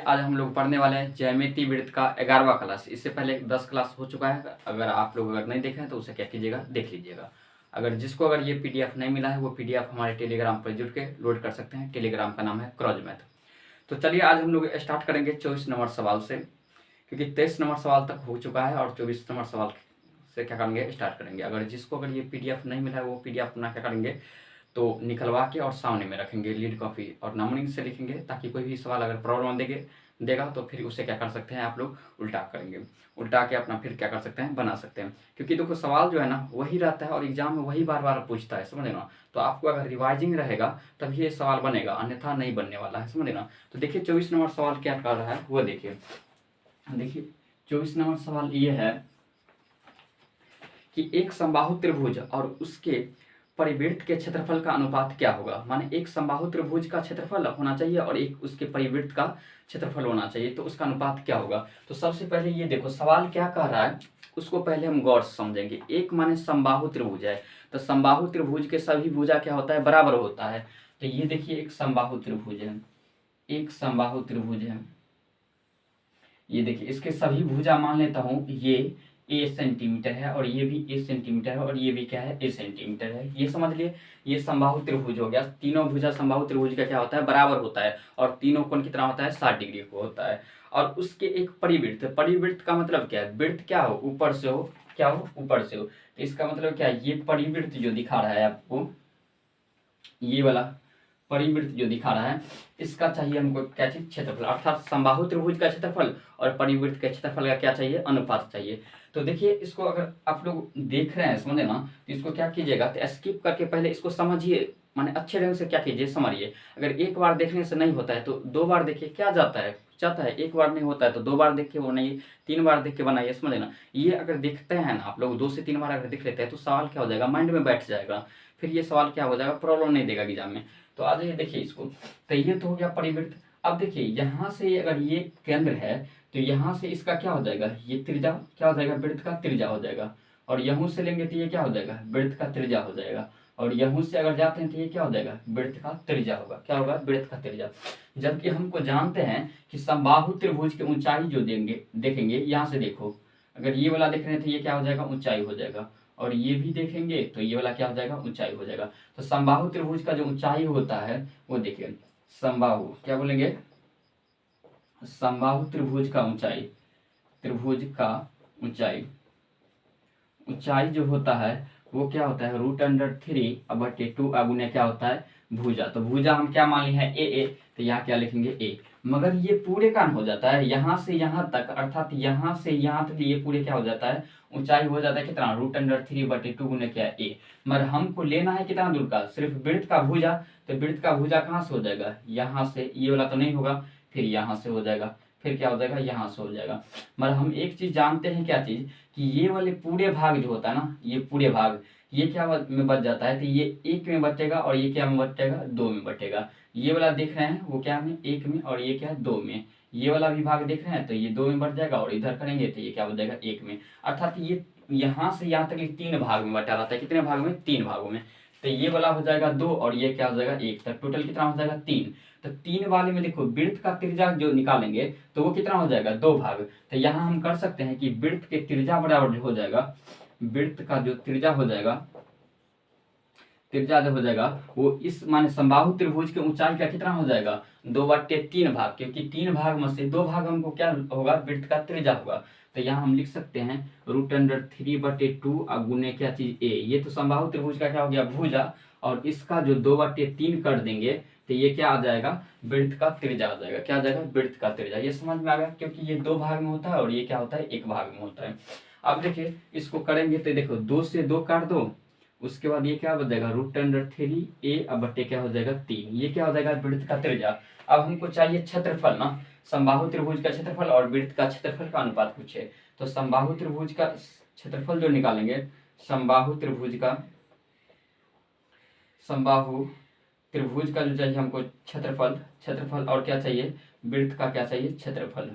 आज हम लोग पढ़ने वाले हैं ज्यामिति वृत्त का 11वां क्लास। इससे पहले 10 क्लास हो चुका है। अगर आप लोग नहीं देखे हैं तो उसे क्या कीजिएगा, देख लीजिएगा। अगर ये पीडीएफ नहीं मिला है वो पीडीएफ हमारे टेलीग्राम पर जुड़ के लोड कर सकते हैं। टेलीग्राम का नाम है क्रॉज मैथ। तो चलिए आज हम लोग स्टार्ट करेंगे 24 नंबर सवाल से, क्योंकि 23 नंबर सवाल तक हो चुका है और 24 नंबर सवाल से क्या करेंगे, स्टार्ट करेंगे। अगर ये पीडीएफ नहीं मिला है वो पीडीएफ अपना क्या करेंगे तो निकलवा के और सामने में रखेंगे लीड कॉपी और नंबरिंग से लिखेंगे, ताकि कोई भी सवाल अगर प्रॉब्लम देगा तो फिर उसे क्या कर सकते हैं आप लोग, उल्टा करेंगे। उल्टा के अपना फिर क्या कर सकते हैं, बना सकते हैं। क्योंकि देखो सवाल जो है ना वही रहता है और एग्जाम में वही बार बार पूछता है, समझे ना। तो आपको अगर रिवाइजिंग रहेगा तभी ये सवाल बनेगा, अन्यथा नहीं बनने वाला है, समझे ना। तो देखिए 24 नंबर सवाल क्या कर रहा है वो देखिए। 24 नंबर सवाल ये है कि एक समबाहु त्रिभुज और उसके परिवृत्त के क्षेत्रफल का अनुपात क्या होगा। माने एक समबाहु त्रिभुज का क्षेत्रफल होना चाहिए और एक उसके परिवृत्त का क्षेत्रफल होना चाहिए, तो उसका अनुपात क्या होगा। तो सबसे पहले ये देखो सवाल क्या कह रहा है, उसको पहले हम गौर से समझेंगे। एक माने समबाहु त्रिभुज है, तो समबाहु त्रिभुज के सभी भुजा क्या होता है, बराबर होता है। तो ये देखिए एक समबाहु त्रिभुज है, एक समबाहु त्रिभुज है। ये देखिए इसके सभी भुजा मान लेता हूं, ये ए सेंटीमीटर है और ये भी ए सेंटीमीटर है और ये भी क्या है, ए सेंटीमीटर है। ये समझ लिए, ये समबाहु त्रिभुज हो गया। तीनों भुजा समबाहु त्रिभुज का क्या होता है, बराबर होता है और तीनों कोण कितना होता है, 60 डिग्री को होता है। और उसके एक परिवृत्त, परिवृत्त का मतलब क्या है, वृत्त क्या हो, ऊपर से हो, क्या हो, ऊपर से हो। तो इसका मतलब क्या है, ये परिवृत्त जो दिखा रहा है आपको, ये वाला परिवृत्त जो दिखा रहा है, इसका चाहिए हमको क्या चीज, क्षेत्रफल। अर्थात समबाहु त्रिभुज का क्षेत्रफल और परिवृत्त के क्षेत्रफल का क्या चाहिए, अनुपात चाहिए। तो देखिए इसको अगर आप लोग देख रहे हैं, समझे ना, तो इसको क्या कीजिएगा, तो स्किप करके पहले इसको समझिए, माने अच्छे ढंग से क्या कीजिए, समझिए। अगर एक बार देखने से नहीं होता है तो 2 बार देखिए, क्या जाता है, एक बार नहीं होता है तो 2 बार देख के बनाइए, 3 बार देख के बनाइए, समझे ना। ये अगर देखते हैं ना आप लोग 2 से 3 बार अगर देख लेते हैं तो सवाल क्या हो जाएगा, माइंड में बैठ जाएगा, फिर ये सवाल क्या हो जाएगा, प्रॉब्लम नहीं देगा एग्जाम में। तो आ जाइए देखिए इसको, तो ये तो हो गया परिवृत्त। अब देखिए यहाँ से अगर ये केंद्र है तो यहाँ से इसका क्या हो जाएगा, ये त्रिज्या क्या हो जाएगा, वृत्त का त्रिज्या हो जाएगा। और यहाँ से लेंगे तो ये क्या हो जाएगा, वृत्त का त्रिज्या हो जाएगा। और यहाँ से अगर जाते हैं तो ये क्या हो जाएगा, वृत्त का त्रिज्या होगा, क्या होगा, वृत्त का त्रिज्या। जबकि हमको जानते हैं कि समबाहु त्रिभुज की ऊंचाई जो देखेंगे यहाँ से देखो, अगर ये वाला देख रहे हैं तो ये क्या हो जाएगा, ऊंचाई हो जाएगा। और ये भी देखेंगे तो ये वाला क्या हो जाएगा, ऊंचाई हो जाएगा। तो समबाहु त्रिभुज का जो ऊंचाई होता है वो देखिए, समबाहु क्या बोलेंगे, समबाहु त्रिभुज का ऊंचाई, त्रिभुज का ऊंचाई, ऊंचाई जो होता है वो क्या होता है, √3/2 गुने क्या होता है, भुजा। तो भुजा हम क्या मान लिए हैं, ए, तो यहाँ क्या लिखेंगे, ए। मगर ये पूरे का हो जाता है यहाँ से यहाँ तक, अर्थात यहाँ से यहाँ तक ये पूरे क्या हो जाता है, ऊंचाई हो जाता है कितना, √3/2 गुने क्या, ए। मगर हमको लेना है कितना दूर का, सिर्फ वृत्त का भुजा। तो वृत्त का भुजा कहाँ से हो जाएगा, यहाँ से, ये वाला तो नहीं होगा, फिर यहाँ से हो जाएगा, फिर क्या हो जाएगा, यहाँ से हो जाएगा। मगर हम एक चीज जानते हैं, क्या चीज, कि ये वाले पूरे भाग जो होता है ना, ये पूरे भाग ये क्या में बच जाता है, तो ये 1 में बचेगा और ये क्या में बचेगा, 2 में बचेगा। ये वाला देख रहे हैं वो क्या में, 1 में, और ये क्या है, 2 में। ये वाला भी भाग देख रहे हैं तो ये 2 में बच जाएगा और इधर करेंगे तो ये क्या हो जाएगा, 1 में। अर्थात ये यहाँ से यहाँ तक 3 भाग में बटा रहता है, कितने भाग में, 3 भागों में। तो ये वाला हो जाएगा 2 और ये क्या हो जाएगा, 1, तक टोटल कितना हो जाएगा, 3। तो 3 वाले में देखो वृत्त का त्रिज्या जो निकालेंगे तो वो कितना हो जाएगा, 2 भाग। तो यहाँ हम कर सकते हैं कि वृत्त के त्रिज्या बराबर हो जाएगा, वृत्त का जो त्रिज्या हो जाएगा, त्रिज्या जो हो जाएगा वो इस माने समबाहु त्रिभुज की ऊंचाई का कितना हो जाएगा, 2/3 भाग, क्योंकि 3 भाग में से 2 भाग हमको क्या होगा, वृत्त का त्रिज्या होगा। तो यहाँ हम लिख सकते हैं √3/2 गुने क्या चीज, ए। ये तो समबाहु त्रिभुज का क्या हो गया, भुजा, और इसका जो 2/3 कर देंगे तो ये क्या आ जाएगा, वृत्त का त्रिज्या आ जाएगा। क्या आ जाएगा, वृत्त का त्रिज्या। ये समझ में आ गया, क्योंकि ये 2 भाग में होता है और ये क्या होता है, 1 भाग में होता है। अब देखिए इसको करेंगे तो देखो 2 से 2 काट दो, उसके बाद ये क्या हो जाएगा, √3a क्या हो जाएगा, 3। ये क्या हो जाएगा, वृत्त का त्रिज्या। अब हमको चाहिए क्षेत्रफल ना, समबाहु त्रिभुज का क्षेत्रफल और वृत्त का क्षेत्रफल का अनुपात पूछे। तो समबाहु त्रिभुज का क्षेत्रफल जो निकालेंगे, समबाहु त्रिभुज का जो चाहिए हमको क्षेत्रफल और क्या चाहिए, वृत्त का क्या चाहिए, क्षेत्रफल,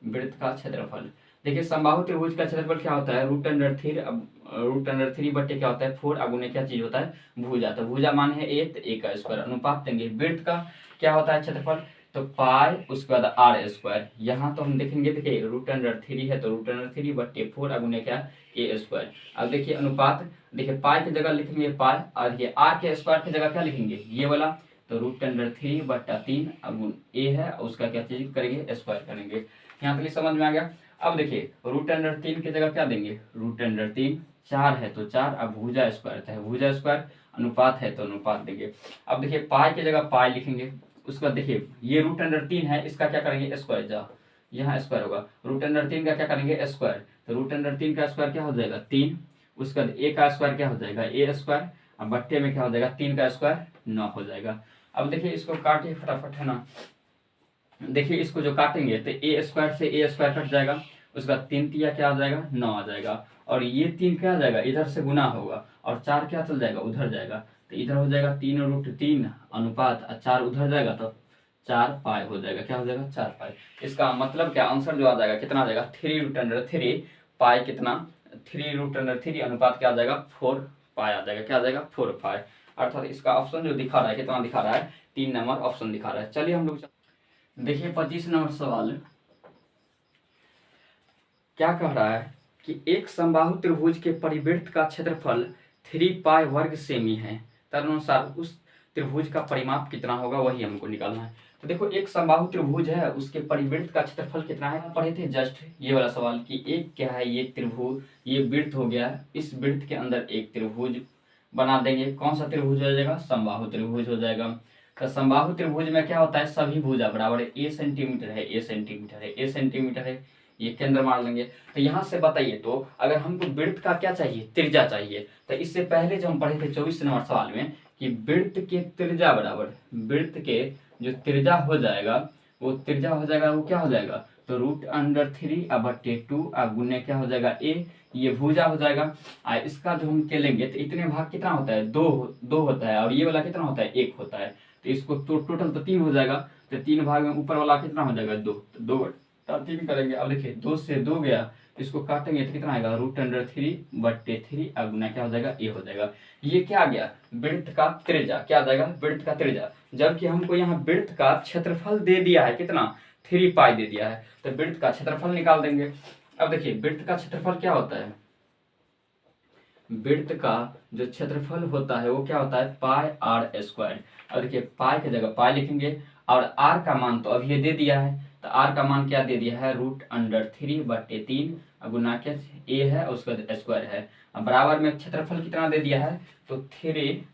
वृत्त का क्षेत्रफल। देखिए समबाहु त्रिभुज का क्षेत्रफल क्या होता है, √3 बट्टे क्या होता है, 4 अगुने क्या चीज होता है, भुजा। तो भुजा मान है 1, तो 1 का स्क्वायर, अनुपात देंगे। वृत्त का क्या होता है क्षेत्रफल, तो पाई उसके बाद आर स्क्वायर। यहाँ तो हम देखेंगे, देखिए √3 है तो √3/4 अगुने क्या ए स्क्वायर। अब देखिए अनुपात, देखिए पाई की जगह लिखेंगे पाई, और ये आर के स्क्वायर की जगह क्या लिखेंगे ये वाला, तो √3/3 अगुन ए है, उसका क्या चीज करेंगे स्क्वायर करेंगे। यहाँ तक समझ में आ गया। अब देखिए √3 की जगह क्या देंगे, √3 4 है तो 4, अब भुजा स्क्वायर है भुजा स्क्वायर, अनुपात है तो अनुपात देंगे। अब देखिए पाई की जगह पाई लिखेंगे, उसके बाद देखिए ये √3 है, इसका क्या करेंगे स्क्वायर, जा यहाँ स्क्वायर होगा, √3 का क्या करेंगे स्क्वायर, तो √3 का स्क्वायर क्या हो जाएगा 3, उसके बाद ए का स्क्वायर क्या हो जाएगा ए स्क्वायर, अब बट्टे में क्या हो जाएगा 3 का स्क्वायर 9 हो जाएगा। अब देखिए इसको काटिए फटाफट, है ना। देखिए इसको जो काटेंगे तो ए स्क्वायर से ए स्क्वायर कट जाएगा, उसके बाद 3 तिया क्या आ जाएगा 9 आ जाएगा, और ये 3 क्या आ जाएगा इधर से गुना होगा, और 4 क्या चल जाएगा उधर जाएगा, तो इधर हो जाएगा 3√3 अनुपात, 4 उधर जाएगा तो 4 पाई हो जाएगा, क्या हो जाएगा 4 पाई। इसका मतलब क्या आंसर जो आ जाएगा कितना आ जाएगा 3√3 पाई, कितना 3√3 अनुपात क्या आ जाएगा 4 पाई आ जाएगा, क्या आ जाएगा 4 पाई। अर्थात इसका ऑप्शन जो दिखा रहा है कितना दिखा रहा है 3 नंबर ऑप्शन दिखा रहा है। चलिए हम लोग देखिए 25 नंबर सवाल क्या कह रहा है कि एक समबाहु त्रिभुज के परिवृत्त का क्षेत्रफल 3 पाई वर्ग सेमी है, तदनुसार उस त्रिभुज का परिमाप कितना होगा वही हमको निकालना है। तो देखो एक समबाहु त्रिभुज है, उसके परिवृत्त का क्षेत्रफल कितना है, पढ़े थे जस्ट ये वाला सवाल कि एक क्या है ये त्रिभुज, ये वृत्त हो गया, इस वृत्त के अंदर एक त्रिभुज बना देंगे, कौन सा त्रिभुज हो जाएगा समबाहु त्रिभुज हो जाएगा। तो समबाहु त्रिभुज में क्या होता है सभी भुजा बराबर है, ए सेंटीमीटर है ए सेंटीमीटर है ए सेंटीमीटर है, ये केंद्र मार लेंगे। तो यहाँ से बताइए तो अगर हमको वृत्त का क्या चाहिए त्रिज्या चाहिए, तो इससे पहले जो हम पढ़े थे 24 नंबर सवाल में कि वृत्त के त्रिज्या बराबर, वृत्त के जो त्रिज्या हो जाएगा वो त्रिज्या हो जाएगा वो क्या हो जाएगा, तो √3/2 गुने क्या हो जाएगा ए, ये भुजा हो जाएगा। इसका जो हम केलेंगे तो इतने भाग कितना होता है दो होता है, और ये वाला कितना होता है 1 होता है, तो इसको टोटल तो 3 हो जाएगा, तो 3 भाग में ऊपर वाला कितना हो जाएगा 2, तो 2/3 करेंगे। अब देखिए 2 से 2 गया, इसको काटेंगे तो कितना आएगा √3/3 गुना क्या हो जाएगा ए हो जाएगा। ये क्या आ गया वृत्त का त्रिज्या, क्या आ जाएगा वृत्त का त्रिज्या, जबकि हमको यहाँ वृत्त का क्षेत्रफल दे दिया है कितना 3 पाई दे दिया है, तो वृत्त का क्षेत्रफल निकाल देंगे। अब देखिए वृत्त का क्षेत्रफल क्या होता है, वृत्त का जो क्षेत्रफल होता है वो क्या होता है पाई आर स्क्वायर। अब देखिए पाई की जगह पाई लिखेंगे, और आर का मान तो अब ये दे दिया है, तो आर का मान क्या दे दिया है √3/3 गुना के ए है उसके बाद स्क्वायर है, अब बराबर में क्षेत्रफल कितना दे दिया है तो 3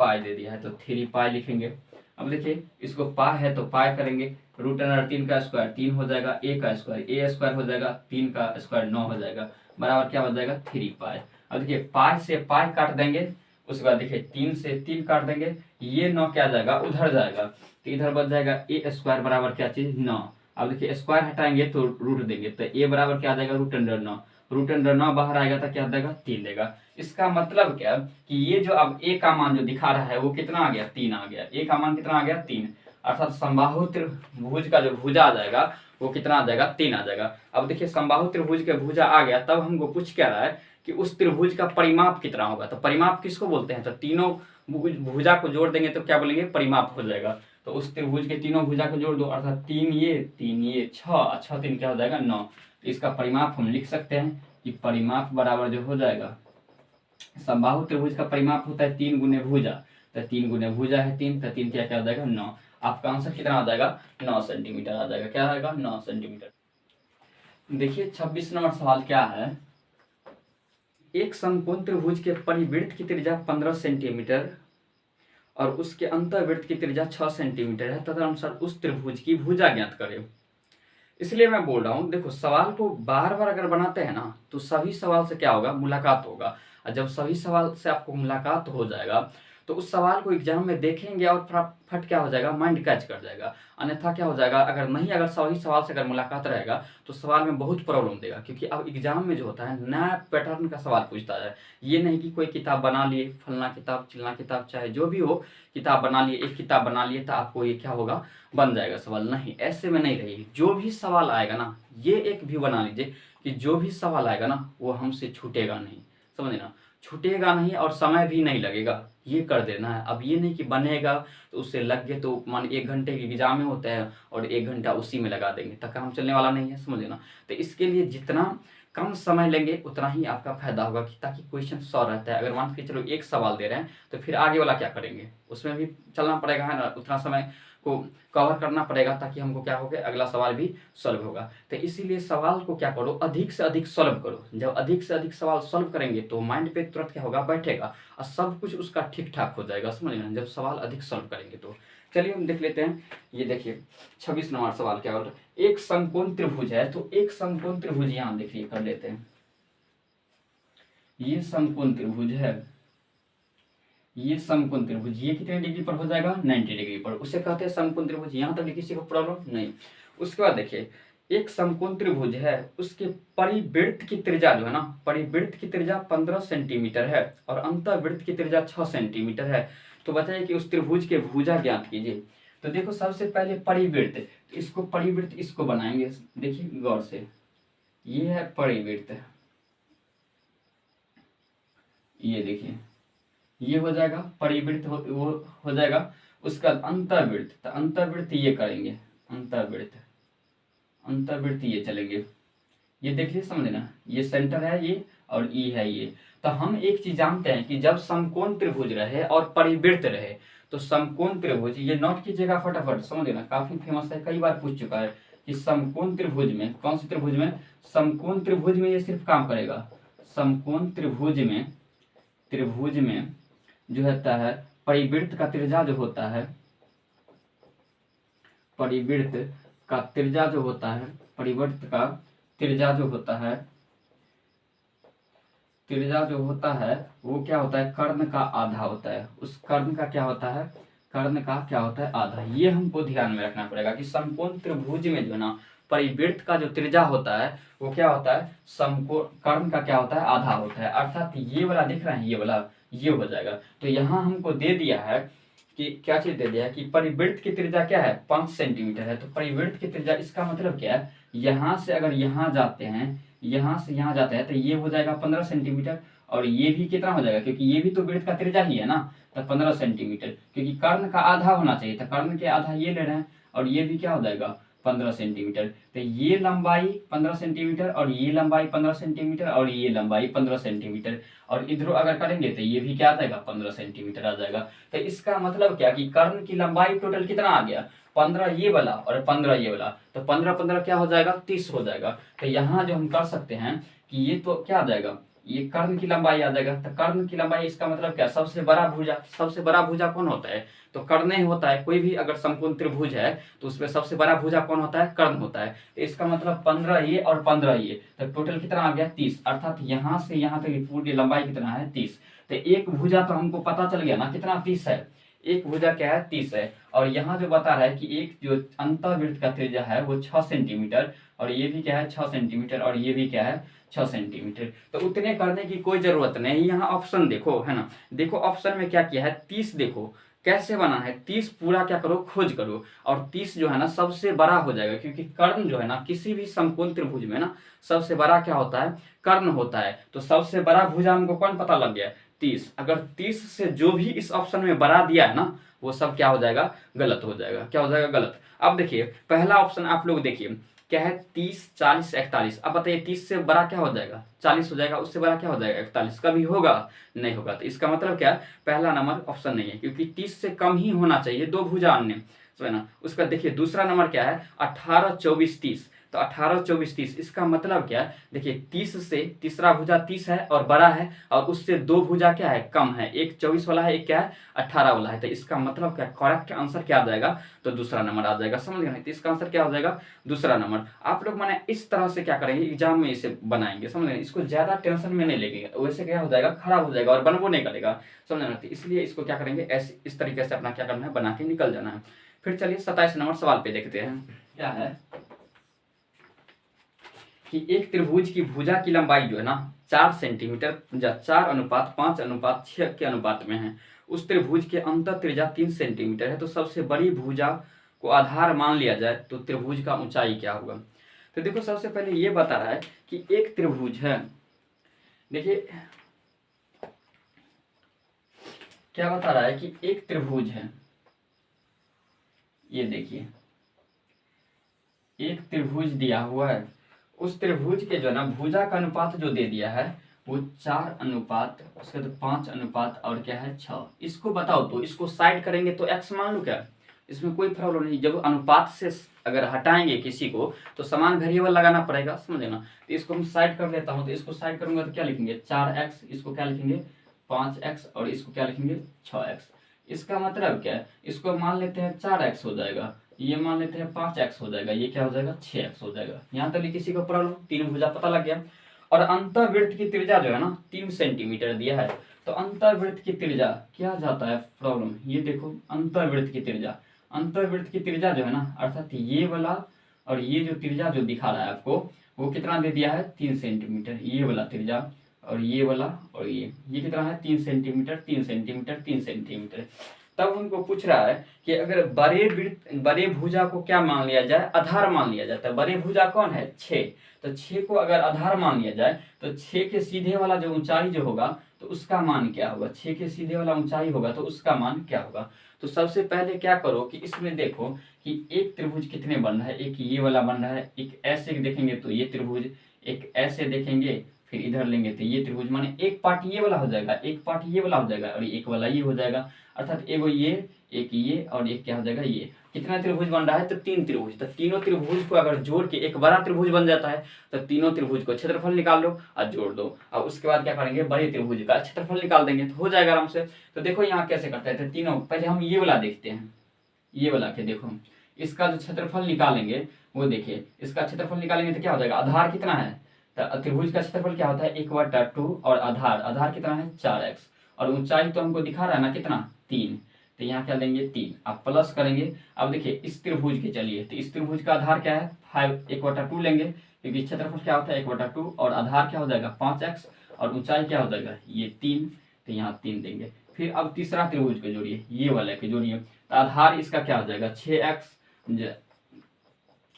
पाई दे दिया है, तो 3 पाई लिखेंगे। अब देखिए इसको पाई है तो पाई करेंगे, √3 का स्क्वायर 3 हो जाएगा, ए का स्क्वायर ए स्क्वायर हो जाएगा, 3 का स्क्वायर 9 हो जाएगा, बराबर क्या हो जाएगा 3 पाई। अब देखिए पाई से पाई काट देंगे, उसके बाद देखिए 3 से 3 काट देंगे, ये 9 क्या जाएगा उधर जाएगा, तो इधर बच जाएगा ए स्क्वायर बराबर क्या चीज 9। अब देखिए स्क्वायर हटाएंगे तो रूट देंगे, तो ए बराबर क्या आ जाएगा √9, √9 बाहर आएगा तो क्या आ जाएगा 3 देगा। इसका मतलब क्या कि ये जो अब ए का मान जो दिखा रहा है वो कितना आ गया 3 आ गया, ए का मान कितना आ गया 3, अर्थात समबाहु त्रिभुज का जो भुजा आ जाएगा वो कितना आ जाएगा 3 आ जाएगा। अब देखिए समबाहु त्रिभुज के भुजा आ गया, तब हमको पूछ क्या रहा है कि उस त्रिभुज का परिमाप कितना होगा, तो परिमाप किसको बोलते हैं, तो तीनों भुजा को जोड़ देंगे तो क्या बोलेंगे परिमाप हो जाएगा। तो उस त्रिभुज के तीनों भुजा को जोड़ दो, अर्थात 3 ये 6 6 3 क्या हो जाएगा 9, तो इसका परिमाप हम लिख सकते हैं कि परिमाप बराबर जो हो जाएगा, समबाहु त्रिभुज का परिमाप होता है 3 गुने भुजा, तो 3 गुने भुजा है 3, तो 3 क्या हो जाएगा 9, आपका आंसर कितना आ जाएगा 9 सेंटीमीटर आ जाएगा, क्या आएगा 9 सेंटीमीटर। देखिए 26 नंबर सवाल क्या है, एक समकोण त्रिभुज के परिवृत्त की त्रिज्या 15 सेंटीमीटर और उसके अंतर्वृत्त की त्रिज्या 6 सेंटीमीटर है, तदनुसार उस त्रिभुज की भुजा ज्ञात करें। इसलिए मैं बोल रहा हूँ देखो सवाल को बार बार अगर बनाते हैं ना तो सभी सवाल से क्या होगा मुलाकात होगा, और जब सभी सवाल से आपको मुलाकात हो जाएगा तो उस सवाल को एग्जाम में देखेंगे और फट क्या हो जाएगा माइंड कैच कर जाएगा। अन्यथा क्या हो जाएगा अगर सही सवाल से अगर मुलाकात रहेगा तो सवाल में बहुत प्रॉब्लम देगा, क्योंकि अब एग्जाम में जो होता है नया पैटर्न का सवाल पूछता है। ये नहीं कि कोई किताब बना लिए फलना किताब चिलना किताब चाहे जो भी हो किताब बना लिए, एक किताब बना लिए तो आपको ये क्या होगा बन जाएगा सवाल, नहीं ऐसे में नहीं रही। जो भी सवाल आएगा ना ये एक भी बना लीजिए कि जो भी सवाल आएगा ना वो हमसे छूटेगा नहीं, समझे ना, छूटेगा नहीं और समय भी नहीं लगेगा, ये कर देना है। अब ये नहीं कि बनेगा तो उससे लग गए तो मान 1 घंटे के एग्जाम में होता है और 1 घंटा उसी में लगा देंगे, तो काम चलने वाला नहीं है, समझ लेना। तो इसके लिए जितना कम समय लेंगे उतना ही आपका फायदा होगा, कि ताकि क्वेश्चन सॉल्व रहता है। अगर मान के चलो एक सवाल दे रहे हैं तो फिर आगे वाला क्या करेंगे, उसमें भी चलना पड़ेगा, है ना, उतना समय को कवर करना पड़ेगा, ताकि हमको क्या हो गया, अगला सवाल भी सॉल्व होगा। तो इसीलिए सवाल को क्या करो, अधिक से अधिक सॉल्व करो। जब अधिक से अधिक सवाल सॉल्व करेंगे तो माइंड पे तुरंत क्या होगा, बैठेगा और सब कुछ उसका ठीक ठाक हो जाएगा, समझ लेना, जब सवाल अधिक सॉल्व करेंगे तो। चलिए हम देख लेते हैं। ये देखिए 26 नंबर सवाल क्या होता है। एक समकोण त्रिभुज है, तो एक समकोण त्रिभुज यहाँ देखिए कर लेते हैं। ये समकोण त्रिभुज है, ये समकोण त्रिभुज, ये कितने डिग्री पर हो जाएगा, 90 डिग्री पर, उसे कहते हैं समकोण त्रिभुज। यहाँ तक किसी को प्रॉब्लम नहीं। उसके बाद देखिए एक समकोण त्रिभुज है, उसके परिवृत्त की त्रिज्या जो है ना, परिवृत्त की त्रिज्या 15 सेंटीमीटर है और अंतःवृत्त की त्रिज्या 6 सेंटीमीटर है। तो बताइए कि उस त्रिभुज के भुजा ज्ञात कीजिए। तो देखो सबसे पहले परिवृत्त, तो इसको परिवृत्त इसको बनाएंगे, देखिए गौर से, ये है परिवृत्त, ये देखिए ये हो जाएगा परिवृत्त, वो हो जाएगा। उसका अंतर्वृत्त, तो अंतर्वृत्त ये करेंगे, अंतर्वृत्त, अंतर्वृत्त ये चलेंगे। ये देखिए समझना, ये सेंटर है ये और ई है ये। तो हम एक चीज जानते हैं कि जब समकोण त्रिभुज रहे और परिवृत्त रहे तो समकोण त्रिभुज, ये नोट कीजिएगा फटाफट, समझ लेना, काफी फेमस है, कई बार पूछ चुका है कि समकोण त्रिभुज में, कौन से त्रिभुज में, समकोण त्रिभुज में ये सिर्फ काम करेगा। समकोण त्रिभुज में, त्रिभुज में जो होता है परिवृत्त का त्रिज्या जो होता है, परिवृत्त का त्रिज्या जो होता है, परिवृत्त का त्रिज्या जो होता है, त्रिज्या जो होता है वो क्या होता है, कर्ण का आधा होता है। उस कर्ण का क्या होता है, कर्ण का क्या होता है, आधा। ये हमको ध्यान में रखना पड़ेगा कि समकोण त्रिभुज में जो है ना परिवृत्त का जो त्रिज्या होता है वो क्या होता है, समकोण कर्ण का क्या होता है, आधा होता है। अर्थात ये वाला दिख रहा है, ये वाला, ये हो जाएगा। तो यहाँ हमको दे दिया है कि क्या चीज दे दिया है कि परिवृत्त की त्रिज्या क्या है, 5 सेंटीमीटर है। तो परिवृत्त की त्रिज्या, इसका मतलब क्या है, यहाँ से अगर यहाँ जाते हैं, यहाँ से यहाँ जाते हैं तो ये हो जाएगा 15 सेंटीमीटर, और ये भी कितना हो जाएगा, क्योंकि ये भी तो वृत्त का त्रिज्या ही है ना, तो 15 सेंटीमीटर, क्योंकि कर्ण का आधा होना चाहिए, तो कर्ण के आधा ये ले रहे हैं, और ये भी क्या हो जाएगा 15 सेंटीमीटर। तो ये लंबाई 15 सेंटीमीटर और ये लंबाई 15 सेंटीमीटर और ये लंबाई 15 सेंटीमीटर, और इधर अगर करेंगे तो ये भी क्या आ जाएगा, 15 सेंटीमीटर आ जाएगा। तो इसका मतलब क्या कि कर्ण की लंबाई टोटल कितना आ गया, 15 ये वाला और 15 ये वाला, तो 15 15 क्या हो जाएगा, 30 हो जाएगा। तो यहाँ जो हम कर सकते हैं कि ये तो क्या आ जाएगा, ये कर्ण की लंबाई आ जाएगा। तो कर्ण की लंबाई, इसका मतलब क्या, सबसे बड़ा भुजा, सबसे बड़ा भुजा कौन होता है, तो कर्ण ही होता है। कोई भी अगर समकोण त्रिभुज है तो उसमें सबसे बड़ा भुजा कौन होता है, कर्ण होता है। तो इसका मतलब 15 ये और 15 ये, तो टोटल कितना आ गया, 30। अर्थात यहाँ से यहाँ तक पूरी लंबाई कितना है, 30। तो एक भुजा तो हमको पता चल गया ना कितना, 30 है। एक भुजा क्या है, 30 है। और यहाँ जो बता रहा है कि एक जो अंतःवृत्त का त्रिज्या है वो 6 सेंटीमीटर, और ये भी क्या है 6 सेंटीमीटर, और ये भी क्या है 6 सेंटीमीटर। तो उतने करने की कोई जरूरत नहीं। यहाँ ऑप्शन देखो, है ना, देखो ऑप्शन में क्या किया है, 30 देखो कैसे बना है, 30 पूरा क्या करो, खोज करो, और 30 जो है ना सबसे बड़ा हो जाएगा, क्योंकि कर्ण जो है ना किसी भी समकोण त्रिभुज में ना सबसे बड़ा क्या होता है, कर्ण होता है। तो सबसे बड़ा भुजा हमको कौन पता लग गया, 30। अगर 30 से जो भी इस ऑप्शन में बढ़ा दिया है ना वो सब क्या हो जाएगा, गलत हो जाएगा। क्या हो जाएगा, गलत। अब देखिए पहला ऑप्शन आप लोग देखिए क्या है, 30 40 41। अब बताइए 30 से बड़ा क्या हो जाएगा, 40 हो जाएगा, उससे बड़ा क्या हो जाएगा, 41। कभी होगा, नहीं होगा। तो इसका मतलब क्या, पहला नंबर ऑप्शन नहीं है, क्योंकि 30 से कम ही होना चाहिए दो भुजा अन्य, समझ ना। उसका देखिए दूसरा नंबर क्या है, 18 24 30। तो 18 24 30, इसका मतलब क्या है, देखिए 30 से तीसरा भुजा 30 है और बड़ा है, और उससे दो भुजा क्या है, कम है। एक 24 वाला है, एक क्या है 18 वाला है। तो इसका मतलब क्या, करेक्ट आंसर क्या आ जाएगा, तो दूसरा नंबर आ जाएगा, समझ गए। तो इसका आंसर क्या हो जाएगा, दूसरा नंबर। आप लोग माने इस तरह से क्या करेंगे, एग्जाम में इसे बनाएंगे, समझ गए। इसको ज्यादा टेंशन में नहीं लेंगे, वैसे क्या हो जाएगा, खराब हो जाएगा और बनबो नहीं करेगा, समझ ना। इसलिए इसको क्या करेंगे, ऐसे इस तरीके से अपना क्या करना है, बना के निकल जाना है। फिर चलिए 27 नंबर सवाल पे देखते हैं। क्या है कि एक त्रिभुज की भुजा की लंबाई जो है ना 4 सेंटीमीटर, 4:5:6 के अनुपात में है। उस त्रिभुज के अंत त्रिज्या 3 सेंटीमीटर है। तो सबसे बड़ी भुजा को आधार मान लिया जाए तो त्रिभुज का ऊंचाई क्या होगा। तो देखो सबसे पहले ये बता रहा है कि एक त्रिभुज है, देखिए क्या बता रहा है कि एक त्रिभुज है, ये देखिए एक त्रिभुज दिया हुआ है, उस त्रिभुज के जो है ना भुजा का अनुपात जो दे दिया है वो 4 अनुपात उसके तो 5 अनुपात और क्या है 6। इसको बताओ तो इसको साइड करेंगे तो x मान लो क्या, इसमें कोई प्रॉब्लम नहीं। जब अनुपात से अगर हटाएंगे किसी को तो समान वेरिएबल लगाना पड़ेगा, समझे ना। तो इसको हम साइड कर लेता हूँ, तो इसको साइड करूंगा तो क्या लिखेंगे 4x, इसको क्या लिखेंगे 5x और इसको क्या लिखेंगे 6x। इसका मतलब क्या है, इसको मान लेते हैं 4x हो जाएगा, ये मान लेते हैं 5x हो जाएगा, ये क्या हो जाएगा 6x हो जाएगा। यहाँ तक किसी को प्रॉब्लम, तीन भुजा पता लग गया। और अंतःवृत्त की त्रिज्या जो है ना 3 सेंटीमीटर दिया है, तो अंतःवृत्त की त्रिज्या क्या जाता है प्रॉब्लम, ये देखो अंतःवृत्त की त्रिज्या, अंतःवृत्त की त्रिज्या जो है ना अर्थात ये वाला और ये जो त्रिज्या जो दिखा रहा है आपको वो कितना दे दिया है 3 सेंटीमीटर, ये वाला त्रिज्या और ये वाला और ये कितना है 3 सेंटीमीटर 3 सेंटीमीटर 3 सेंटीमीटर। तब हमको पूछ रहा है कि अगर बड़े भुजा को क्या मान लिया जाए, आधार मान लिया जाता है। बड़े भुजा कौन है 6, तो 6 को अगर आधार मान लिया जाए तो 6 के सीधे वाला जो ऊंचाई जो होगा तो उसका मान क्या होगा, 6 के सीधे वाला ऊंचाई होगा तो उसका मान क्या होगा। तो सबसे पहले क्या करो कि इसमें देखो कि एक त्रिभुज कितने बन रहा है, एक ये वाला बन रहा है, एक ऐसे देखेंगे तो ये त्रिभुज, एक ऐसे देखेंगे फिर इधर लेंगे तो ये त्रिभुज, माने एक पार्ट ये वाला हो जाएगा, एक पार्ट ये वाला हो जाएगा और एक वाला ये हो जाएगा, अर्थात एगो ये एक ये और एक क्या हो जाएगा ये। कितना त्रिभुज बन रहा है तो 3 त्रिभुज। तो तीनों त्रिभुज को अगर जोड़ के एक बड़ा त्रिभुज बन जाता है तो तीनों त्रिभुज को क्षेत्रफल निकाल लो और जोड़ दो, और उसके बाद क्या करेंगे बड़े त्रिभुज का क्षेत्रफल निकाल देंगे तो हो जाएगा आराम से। तो देखो यहाँ कैसे करते हैं, तो तीनों पहले हम ये वाला देखते हैं, ये वाला के देखो इसका जो क्षेत्रफल निकालेंगे वो देखिए, इसका क्षेत्रफल निकालेंगे तो क्या हो जाएगा, आधार कितना है, तो त्रिभुज का क्षेत्रफल क्या होता है 1/2 और आधार कितना है 4x और ऊंचाई तो हमको दिखा रहा है ना कितना 3, तो यहाँ क्या देंगे 3, आप प्लस करेंगे। अब देखिए इस त्रिभुज के चलिए, तो इस त्रिभुज का आधार क्या है 1/2 लेंगे, क्योंकि क्षेत्रफल क्या होता है 1/2 और आधार क्या हो जाएगा 5x और ऊंचाई क्या हो जाएगा ये 3, तो यहाँ 3 देंगे। फिर अब तीसरा त्रिभुज को जोड़िए, ये वाले के जोड़िए, तो आधार इसका क्या हो जाएगा 6x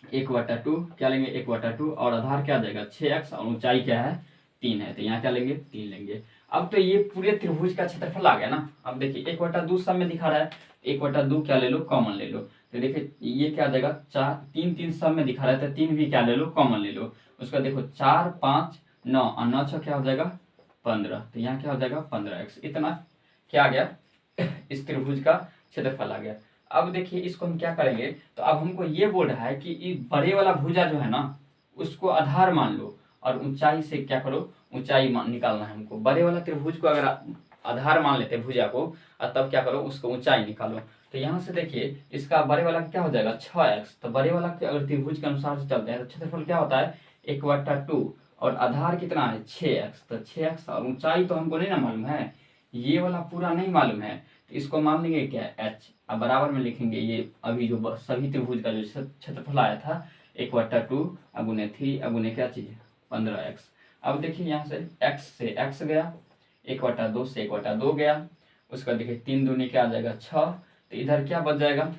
1/2 क्या लेंगे 1/2 और आधार क्या आ जाएगा 6x और ऊंचाई क्या है 3 है, तो यहाँ क्या लेंगे 3 लेंगे। अब तो ये पूरे त्रिभुज का क्षेत्रफल आ गया ना। अब देखिए 1/2 सब में दिखा रहा है, 1/2 क्या ले लो कॉमन ले लो, तो देखिए ये क्या आ जाएगा 4 3 3 सब में दिखा रहा है, तो 3 भी क्या ले लो कॉमन ले लो। उसका देखो 4 5 9 और 9 6 क्या हो जाएगा 15, तो यहाँ क्या हो जाएगा 15x, इतना क्या आ गया इस त्रिभुज का क्षेत्रफल आ गया। अब देखिए इसको हम क्या करेंगे, तो अब हमको ये बोल रहा है कि ये बड़े वाला भुजा जो है ना उसको आधार मान लो और ऊंचाई से क्या करो ऊंचाई निकालना है हमको। बड़े वाला त्रिभुज को अगर आधार मान लेते हैं भुजा को और तब क्या करो उसको ऊंचाई निकालो, तो यहाँ से देखिए इसका बड़े वाला क्या हो जाएगा 6x, तो बड़े वाला के अगर त्रिभुज के अनुसार से चलते हैं तो क्षेत्रफल क्या होता है 1/2 और आधार कितना है 6x, तो 6x और ऊंचाई तो हमको नहीं ना मालूम है, ये वाला पूरा नहीं मालूम है, तो इसको मान लेंगे क्या h, अब बराबर में लिखेंगे ये अभी जो सभी त्रिभुज का जो क्षेत्रफल आया था 1/2 अगुने 3 अगुने क्या चीज 15x। अब देखिए यहाँ से x से x गया, 1/2 से 1/2 गया, उसका देखिए 3 दूनी क्या आ जाएगा 6, तो इधर क्या बच जाएगा,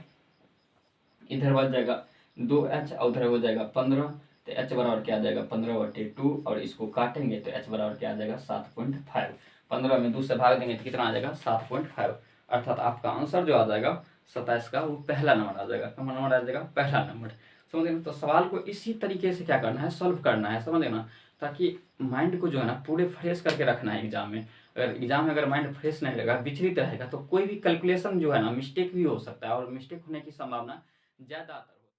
इधर बच जाएगा 2h और उधर हो जाएगा 15, तो h बराबर क्या आ जाएगा 15/2 और इसको काटेंगे तो h बराबर क्या आ जाएगा 7.5। 15 में 2 से भाग देंगे तो कितना आ जाएगा 7.5, अर्थात आपका आंसर जो आ जाएगा 27 का वो पहला नंबर आ जाएगा। कौन नंबर आ जाएगा पहला नंबर, समझ ना। तो सवाल को इसी तरीके से क्या करना है सॉल्व करना है, समझ ना, ताकि माइंड को जो है ना पूरे फ्रेश करके रखना है एग्जाम में। अगर एग्जाम में अगर माइंड फ्रेश नहीं रहेगा विचलित रहेगा तो कोई भी कैलकुलेशन जो है ना मिस्टेक भी हो सकता है और मिस्टेक होने की संभावना ज़्यादातर